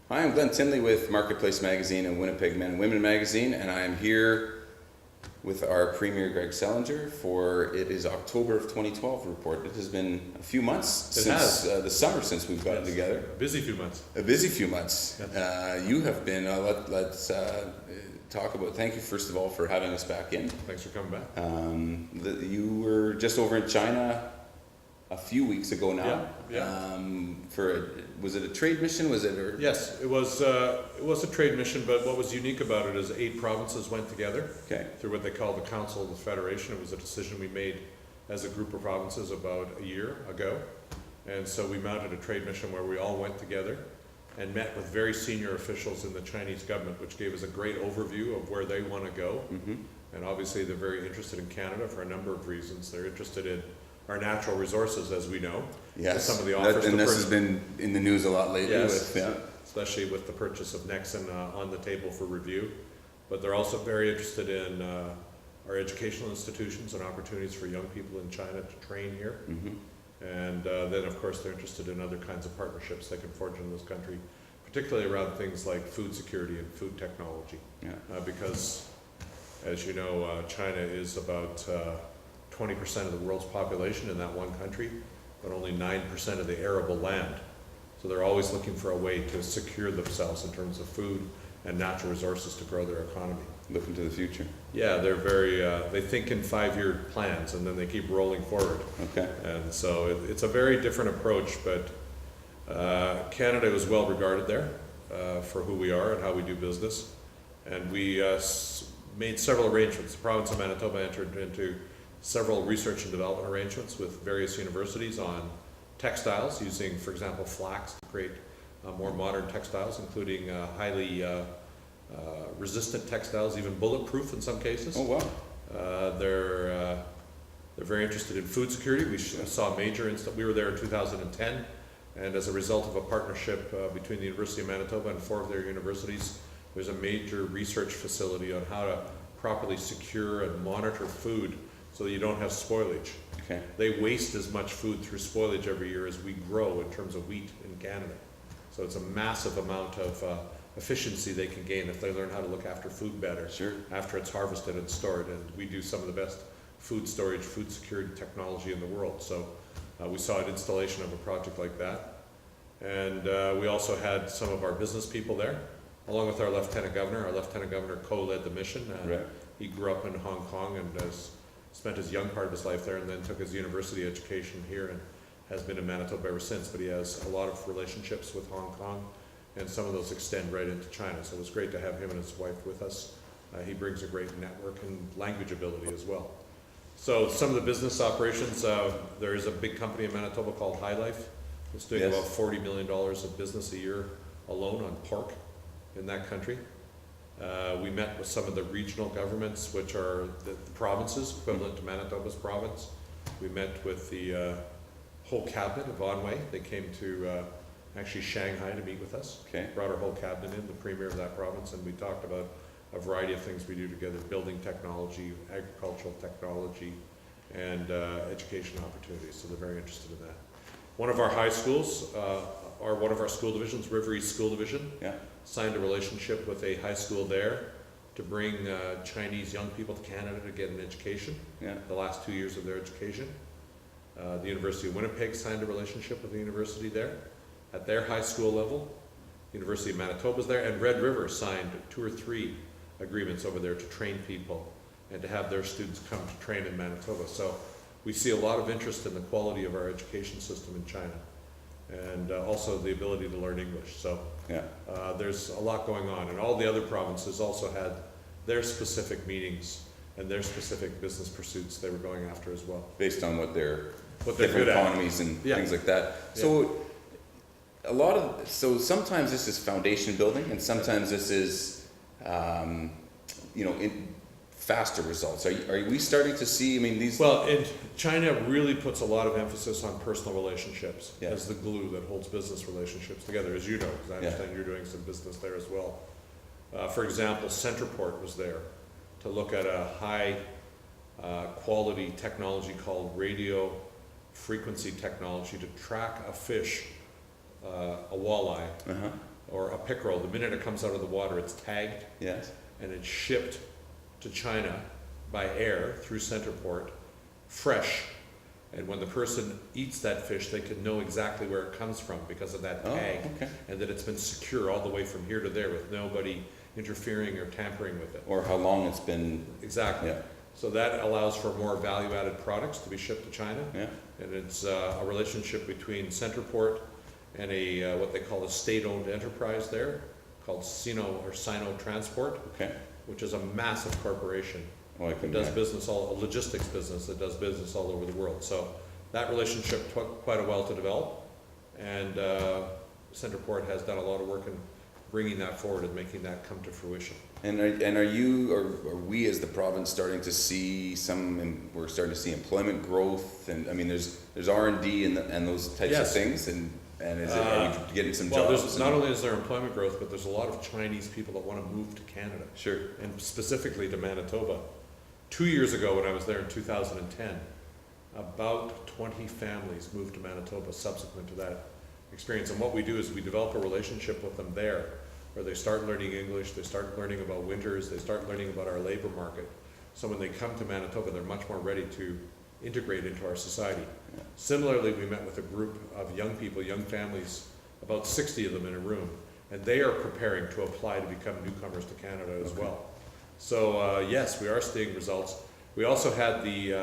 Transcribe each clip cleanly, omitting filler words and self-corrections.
Hi, I'm Glenn Tinley with Marketplace Magazine and Winnipeg Men and Women Magazine, and I am here with our Premier, Greg Selinger, for it is October of 2012 report. It has been a few months since the summer since we've gotten together. A busy few months. A busy few months. Yes. You have been, let's talk about, thank you first of all for having us back in. Thanks for coming back. You were just over in China a few weeks ago now. Yeah. Was it a trade mission? Was it? Yes, it was a trade mission, but what was unique about it is 8 provinces went together through what they call the Council of the Federation. It was a decision we made as a group of provinces about a year ago. And so we mounted a trade mission where we all went together and met with very senior officials in the Chinese government, which gave us a great overview of where they want to go. Mm-hmm. And obviously they're very interested in Canada for a number of reasons. They're interested in our natural resources, as we know. Yes, some of the offers and this has been in the news a lot lately. Yes, especially with the purchase of Nexen on the table for review. But they're also very interested in our educational institutions and opportunities for young people in China to train here. Mm-hmm. And then, of course, they're interested in other kinds of partnerships they can forge in this country, particularly around things like food security and food technology. Yeah. Because, as you know, China is about 20% of the world's population in that one country, but only 9% of the arable land. So they're always looking for a way to secure themselves in terms of food and natural resources to grow their economy. Looking to the future. Yeah, they're very, they think in 5-year plans and then they keep rolling forward. Okay. And so it's a very different approach, but Canada is well regarded there for who we are and how we do business. And we made several arrangements. The province of Manitoba entered into several research and development arrangements with various universities on textiles, using, for example, flax to create more modern textiles, including highly resistant textiles, even bulletproof in some cases. Oh, wow. They're very interested in food security. We saw a major we were there in 2010, and as a result of a partnership between the University of Manitoba and 4 of their universities, there's a major research facility on how to properly secure and monitor food so that you don't have spoilage. Okay. They waste as much food through spoilage every year as we grow in terms of wheat in Canada. So it's a massive amount of efficiency they can gain if they learn how to look after food better after it's harvested and stored. And we do some of the best food storage, food security technology in the world. So we saw an installation of a project like that. And we also had some of our business people there, along with our Lieutenant Governor. Our Lieutenant Governor co-led the mission. He grew up in Hong Kong and spent his young part of his life there, and then took his university education here and has been in Manitoba ever since. But he has a lot of relationships with Hong Kong, and some of those extend right into China. So it was great to have him and his wife with us. He brings a great network and language ability as well. So some of the business operations, there is a big company in Manitoba called High Life. It's doing about $40 million of business a year alone on pork in that country. We met with some of the regional governments, which are the provinces, equivalent to Manitoba's province. We met with the whole cabinet of Onway. They came to actually Shanghai to meet with us. Okay. Brought our whole cabinet in, the premier of that province, and we talked about a variety of things we do together: building technology, agricultural technology, and education opportunities. So they're very interested in that. One of our high schools, or one of our school divisions, River East School Division, signed a relationship with a high school there to bring Chinese young people to Canada to get an education, the last 2 years of their education. The University of Winnipeg signed a relationship with the university there at their high school level. University of Manitoba is there, and Red River signed 2 or 3 agreements over there to train people and to have their students come to train in Manitoba. So we see a lot of interest in the quality of our education system in China, and also the ability to learn English. So there's a lot going on, and all the other provinces also had their specific meetings and their specific business pursuits they were going after as well, based on what they're different economies and things like that. So so sometimes this is foundation building, and sometimes this is faster results. Are we starting to see, these... Well, China really puts a lot of emphasis on personal relationships as the glue that holds business relationships together, as you know, because I understand you're doing some business there as well. For example, Centerport was there to look at a high quality technology called radio frequency technology to track a fish, a walleye, or a pickerel, the minute it comes out of the water, it's tagged Yes. and it's shipped to China by air through Centerport, fresh. And when the person eats that fish, they can know exactly where it comes from because of that tag, Okay. and that it's been secure all the way from here to there with nobody interfering or tampering with it. Or how long it's been. Exactly. Yeah. So that allows for more value-added products to be shipped to China. Yeah. And it's a relationship between Centerport and a what they call a state-owned enterprise there called Sino Transport, Okay. which is a massive corporation. Well, I It can. does business a logistics business that does business all over the world. So that relationship took quite a while to develop, and Centerport has done a lot of work in bringing that forward and making that come to fruition. And are you, or are we as the province starting to see we're starting to see employment growth, and I mean there's R&D and those types Yes. of things, and are you getting some Well, jobs? not only is there employment growth, but there's a lot of Chinese people that want to move to Canada, Sure. and specifically to Manitoba. 2 years ago, when I was there in 2010, about 20 families moved to Manitoba subsequent to that experience. And what we do is we develop a relationship with them there, where they start learning English, they start learning about winters, they start learning about our labor market. So when they come to Manitoba, they're much more ready to integrate into our society. Yeah. Similarly, we met with a group of young people, young families, about 60 of them in a room, and they are preparing to apply to become newcomers to Canada as Okay. well. So yes, we are seeing results. We also had the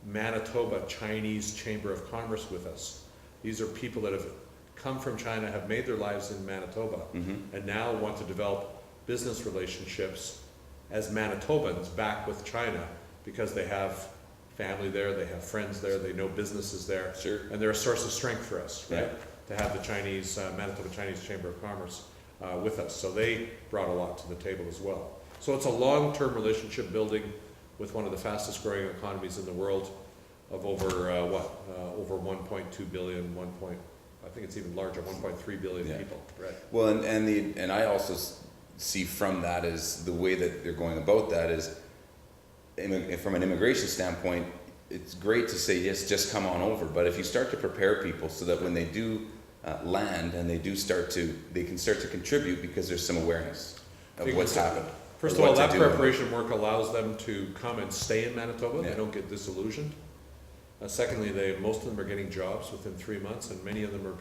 Manitoba Chinese Chamber of Commerce with us. These are people that have come from China, have made their lives in Manitoba, Mm-hmm. and now want to develop business relationships as Manitobans back with China, because they have family there, they have friends there, they know businesses there, Sure. and they're a source of strength for us, right? Yeah. To have the Chinese, Manitoba Chinese Chamber of Commerce with us. So they brought a lot to the table as well. So it's a long-term relationship building with one of the fastest growing economies in the world, of over over 1.2 billion, I think it's even larger, 1.3 billion Yeah. people, right? Well, and I also see from that is the way that they're going about that is, from an immigration standpoint, it's great to say yes, just come on over. But if you start to prepare people so that when they do land and they can start to contribute because there's some awareness of Because what's happened. First or of all, what to that do. preparation work allows them to come and stay in Manitoba. Yeah. They don't get disillusioned. Secondly, most of them are getting jobs within 3 months, and many of them are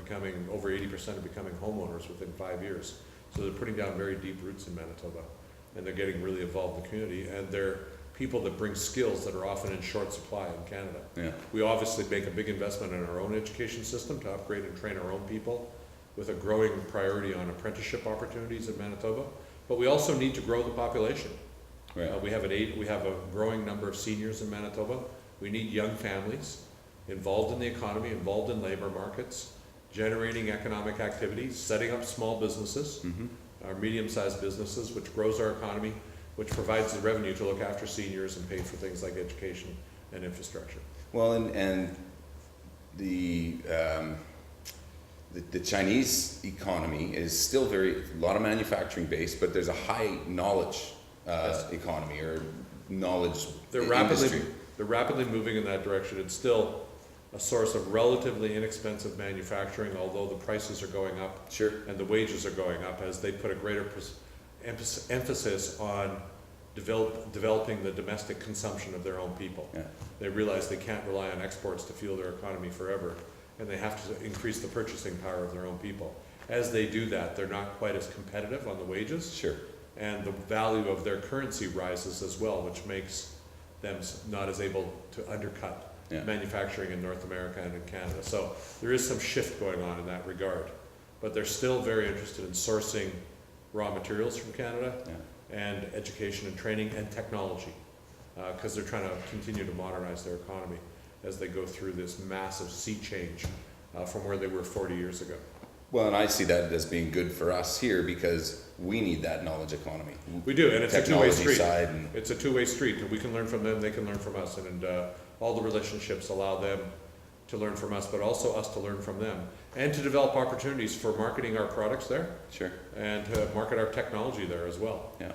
over 80% are becoming homeowners within 5 years. So they're putting down very deep roots in Manitoba, and they're getting really involved in the community, and they're people that bring skills that are often in short supply in Canada. Yeah. We obviously make a big investment in our own education system to upgrade and train our own people, with a growing priority on apprenticeship opportunities in Manitoba. But we also need to grow the population. Right. We have a growing number of seniors in Manitoba. We need young families involved in the economy, involved in labor markets, generating economic activities, setting up small businesses, Mm-hmm. our medium-sized businesses, which grows our economy, which provides the revenue to look after seniors and pay for things like education and infrastructure. Well, and the Chinese economy is still a lot of manufacturing based, but there's a high knowledge Yes. economy or knowledge They're industry. rapidly moving in that direction. It's still a source of relatively inexpensive manufacturing, although the prices are going up Sure. and the wages are going up as they put a greater emphasis on developing the domestic consumption of their own people. Yeah. They realize they can't rely on exports to fuel their economy forever, and they have to increase the purchasing power of their own people. As they do that, they're not quite as competitive on the wages, Sure. and the value of their currency rises as well, which makes them not as able to undercut Yeah. manufacturing in North America and in Canada. So there is some shift going on in that regard, but they're still very interested in sourcing raw materials from Canada, Yeah. and education and training and technology, because they're trying to continue to modernize their economy as they go through this massive sea change from where they were 40 years ago. Well, and I see that as being good for us here because we need that knowledge economy. We do, and it's a two-way Technology street. side and It's a two-way street, and we can learn from them, they can learn from us, and all the relationships allow them to learn from us, but also us to learn from them, and to develop opportunities for marketing our products there, sure. and to market our technology there as well. Yeah.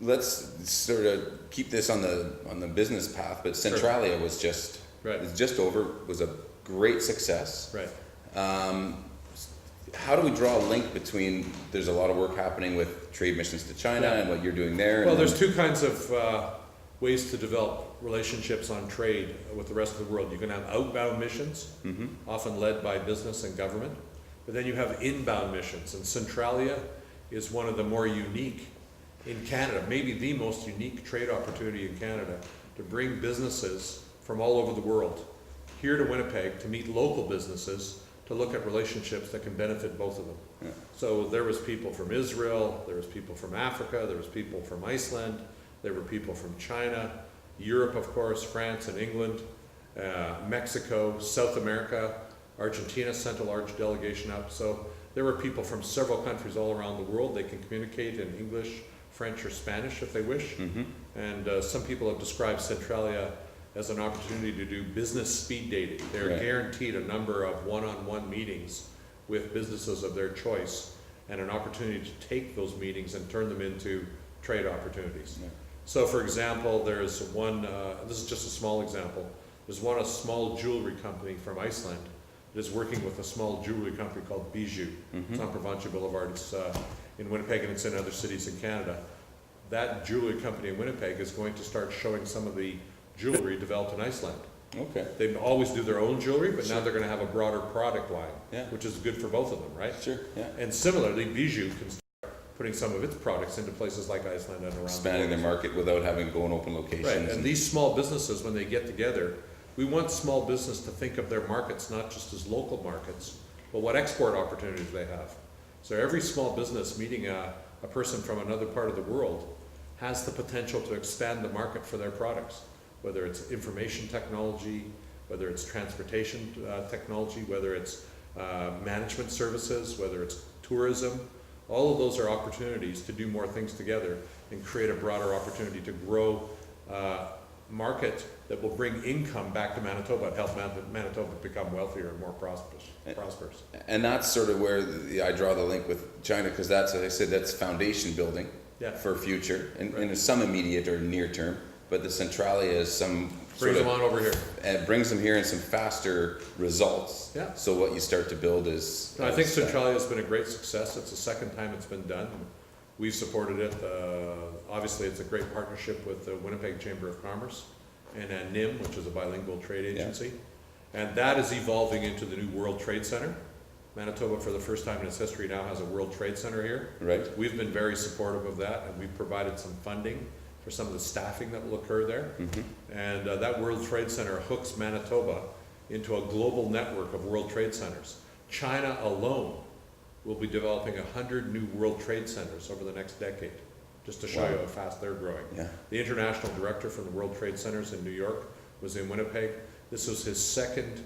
Let's sort of keep this on the business path, but Centralia was just Right. was just over, was a great success. Right. how do we draw a link between, there's a lot of work happening with trade missions to China and what you're doing there? Well, and there's two kinds of ways to develop relationships on trade with the rest of the world. You can have outbound missions, often led by business and government, but then you have inbound missions, and Centralia is one of the more unique in Canada, maybe the most unique trade opportunity in Canada, to bring businesses from all over the world here to Winnipeg to meet local businesses to look at relationships that can benefit both of them. Yeah. So there was people from Israel, there was people from Africa, there was people from Iceland, there were people from China, Europe, of course, France and England, Mexico, South America, Argentina sent a large delegation up. So there were people from several countries all around the world. They can communicate in English, French, or Spanish if they wish. And some people have described Centralia as an opportunity to do business speed dating. They're guaranteed a number of one-on-one meetings with businesses of their choice and an opportunity to take those meetings and turn them into trade opportunities. So for example, there's one, this is just a small example, there's a small jewelry company from Iceland that is working with a small jewelry company called Bijou. It's on Provincial Boulevard, it's in Winnipeg, and it's in other cities in Canada. That jewelry company in Winnipeg is going to start showing some of the jewelry developed in Iceland. Okay. They always do their own jewelry, but now they're going to have a broader product line, which is good for both of them, right? Sure, yeah. And similarly, Bijou can start putting some of its products into places like Iceland and around Expanding the their world. market without having to go and open locations. Right, and these small businesses, when they get together, we want small business to think of their markets not just as local markets, but what export opportunities they have. So every small business meeting a person from another part of the world has the potential to expand the market for their products, whether it's information technology, whether it's transportation technology, whether it's management services, whether it's tourism. All of those are opportunities to do more things together and create a broader opportunity to grow market that will bring income back to Manitoba and help Manitoba become wealthier and more prosperous. And that's sort of where I draw the link with China, because that's, as I said, that's foundation building for future, and some immediate or near term, but the Centralia is some Brings them on over here. And brings them here in some faster results. Yeah. So what you start to build is... I think Centralia has been a great success. It's the second time it's been done. We've supported it. Obviously, it's a great partnership with the Winnipeg Chamber of Commerce and NIM, which is a bilingual trade agency. And that is evolving into the new World Trade Center. Manitoba, for the first time in its history, now has a World Trade Center here. Right. We've been very supportive of that, and we've provided some funding for some of the staffing that will occur there. And that World Trade Center hooks Manitoba into a global network of World Trade Centers. China alone will be developing 100 new World Trade Centers over the next decade, just to show you how fast they're growing. The international director from the World Trade Centers in New York was in Winnipeg. This was his second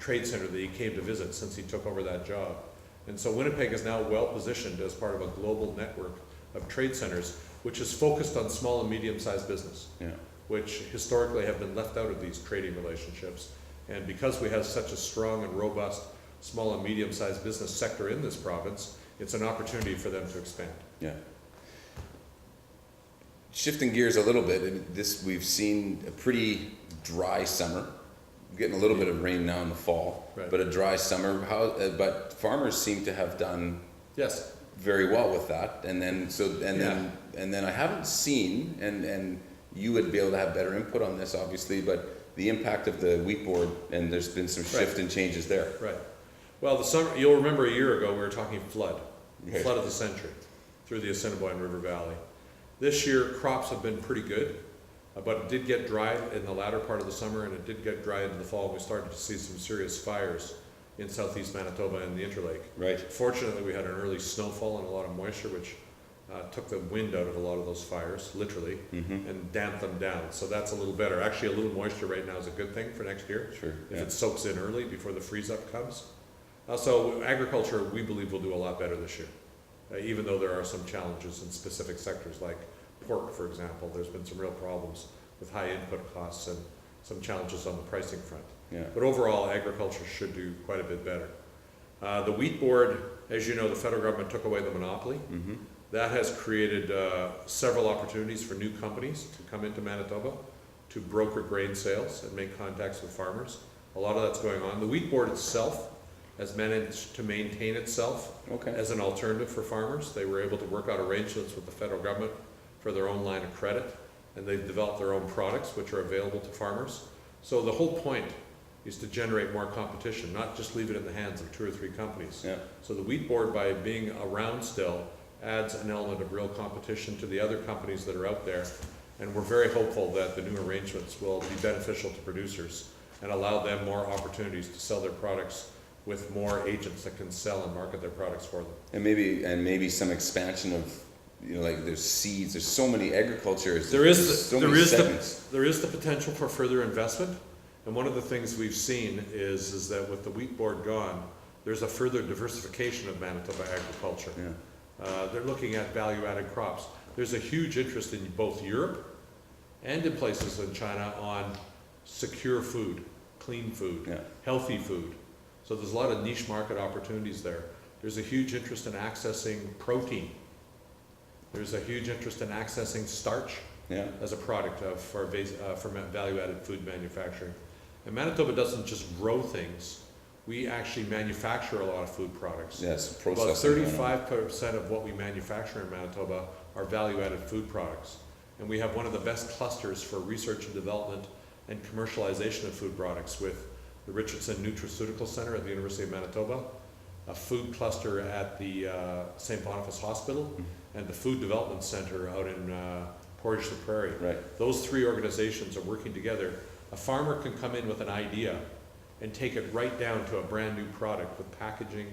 trade center that he came to visit since he took over that job. And so Winnipeg is now well positioned as part of a global network of trade centers, which is focused on small and medium-sized business, which historically have been left out of these trading relationships. And because we have such a strong and robust small and medium-sized business sector in this province, it's an opportunity for them to expand. Shifting gears a little bit, we've seen a pretty dry summer. Getting a little bit of rain now in the fall, but a dry summer. But farmers seem to have done very well with that. And then then I haven't seen, and you would be able to have better input on this, obviously, but the impact of the wheat board, and there's been some shift and changes there. Well, the summer, you'll remember a year ago we were talking flood of the century through the Assiniboine River Valley. This year crops have been pretty good. But it did get dry in the latter part of the summer, and it did get dry into the fall. We started to see some serious fires in southeast Manitoba and the Interlake. Fortunately, we had an early snowfall and a lot of moisture, which took the wind out of a lot of those fires, literally, and damped them down. So that's a little better. Actually, a little moisture right now is a good thing for next year, if it soaks in early before the freeze-up comes. So agriculture, we believe, will do a lot better this year, even though there are some challenges in specific sectors like pork, for example. There's been some real problems with high input costs and some challenges on the pricing front. But overall, agriculture should do quite a bit better. The wheat board, as you know, the federal government took away the monopoly. That has created several opportunities for new companies to come into Manitoba to broker grain sales and make contacts with farmers. A lot of that's going on. The wheat board itself has managed to maintain itself Okay. as an alternative for farmers. They were able to work out arrangements with the federal government for their own line of credit, and they've developed their own products which are available to farmers. So the whole point is to generate more competition, not just leave it in the hands of 2 or 3 companies. Yeah. So the wheat board, by being around still, adds an element of real competition to the other companies that are out there. And we're very hopeful that the new arrangements will be beneficial to producers and allow them more opportunities to sell their products with more agents that can sell and market their products for them. And maybe some expansion of, like there's seeds, there's so many agricultures. There is the potential for further investment. And one of the things we've seen is that with the wheat board gone, there's a further diversification of Manitoba agriculture. Yeah. They're looking at value-added crops. There's a huge interest in both Europe and in places in China on secure food, clean food, Yeah. healthy food. So there's a lot of niche market opportunities there. There's a huge interest in accessing protein. There's a huge interest in accessing starch as a product for value-added food manufacturing. And Manitoba doesn't just grow things. We actually manufacture a lot of food products. Yes, About processing. 35% of what we manufacture in Manitoba are value-added food products. And we have one of the best clusters for research and development and commercialization of food products with the Richardson Nutraceutical Center at the University of Manitoba, a food cluster at the St. Boniface Hospital, and the Food Development Center out in Portage-la-Prairie. Right. Those 3 organizations are working together. A farmer can come in with an idea and take it right down to a brand new product with packaging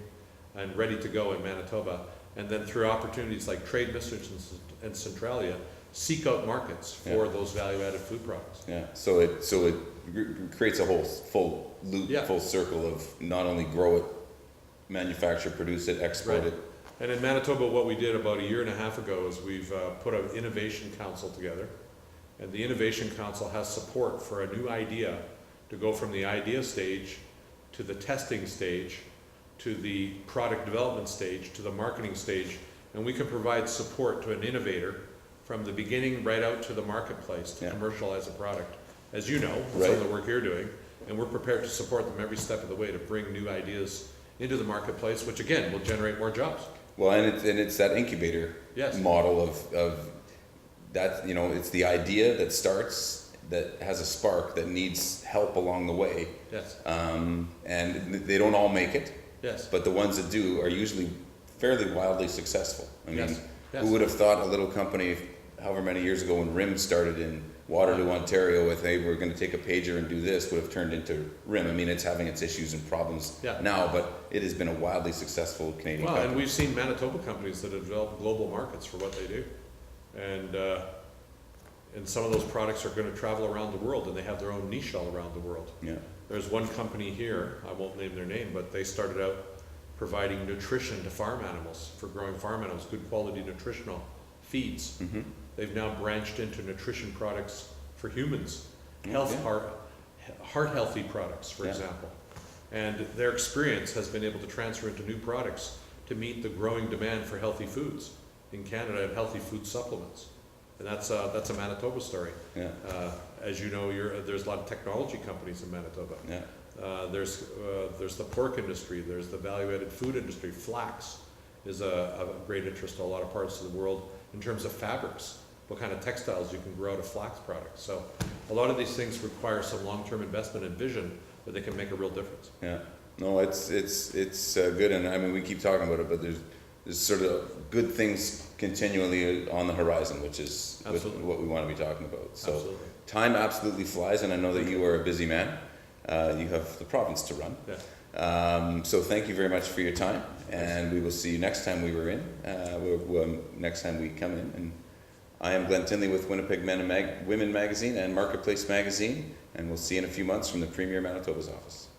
and ready to go in Manitoba. And then through opportunities like Trade Research and Centralia, seek out markets for those value-added food products. Yeah. So it creates a whole full loop, full circle of not only grow it, manufacture, produce it, export it. And in Manitoba, what we did about 1.5 years ago is we've put an innovation council together. And the innovation council has support for a new idea to go from the idea stage to the testing stage to the product development stage to the marketing stage. And we can provide support to an innovator from the beginning right out to the marketplace to commercialize a product. As you know, with some of the work you're doing, and we're prepared to support them every step of the way to bring new ideas into the marketplace, which again will generate more jobs. Well, and it's that incubator model of that, it's the idea that starts, that has a spark, that needs help along the way. Yes. And they don't all make it. Yes. But the ones that do are usually fairly wildly successful. I mean, who would have thought a little company, however many years ago when RIM started in Waterloo, Ontario, with, hey, we're going to take a pager and do this, would have turned into RIM. I mean, it's having its issues and problems now, but it has been a wildly successful Canadian company. And we've seen Manitoba companies that have developed global markets for what they do. And some of those products are going to travel around the world, and they have their own niche all around the world. Yeah. There's one company here, I won't name their name, but they started out providing nutrition to farm animals, for growing farm animals, good quality nutritional feeds. Mm-hmm. They've now branched into nutrition products for humans, heart healthy products, for example. And their experience has been able to transfer into new products to meet the growing demand for healthy foods in Canada and healthy food supplements. And that's a Manitoba story. Yeah. As you know, there's a lot of technology companies in Manitoba. Yeah. There's the pork industry. There's the value-added food industry. Flax is a great interest to a lot of parts of the world in terms of fabrics. What kind of textiles you can grow out of flax products. So a lot of these things require some long-term investment and vision, but they can make a real difference. Yeah. No, it's good, and I mean we keep talking about it, but there's sort of good things continually on the horizon, which is what we want to be talking about. So time absolutely flies, and I know that you are a busy man. You have the province to run. Yeah. So thank you very much for your time, and we will see you next time next time we come in. And I am Glenn Tinley with Winnipeg Men and Women Magazine and Marketplace Magazine, and we'll see you in a few months from the Premier of Manitoba's office.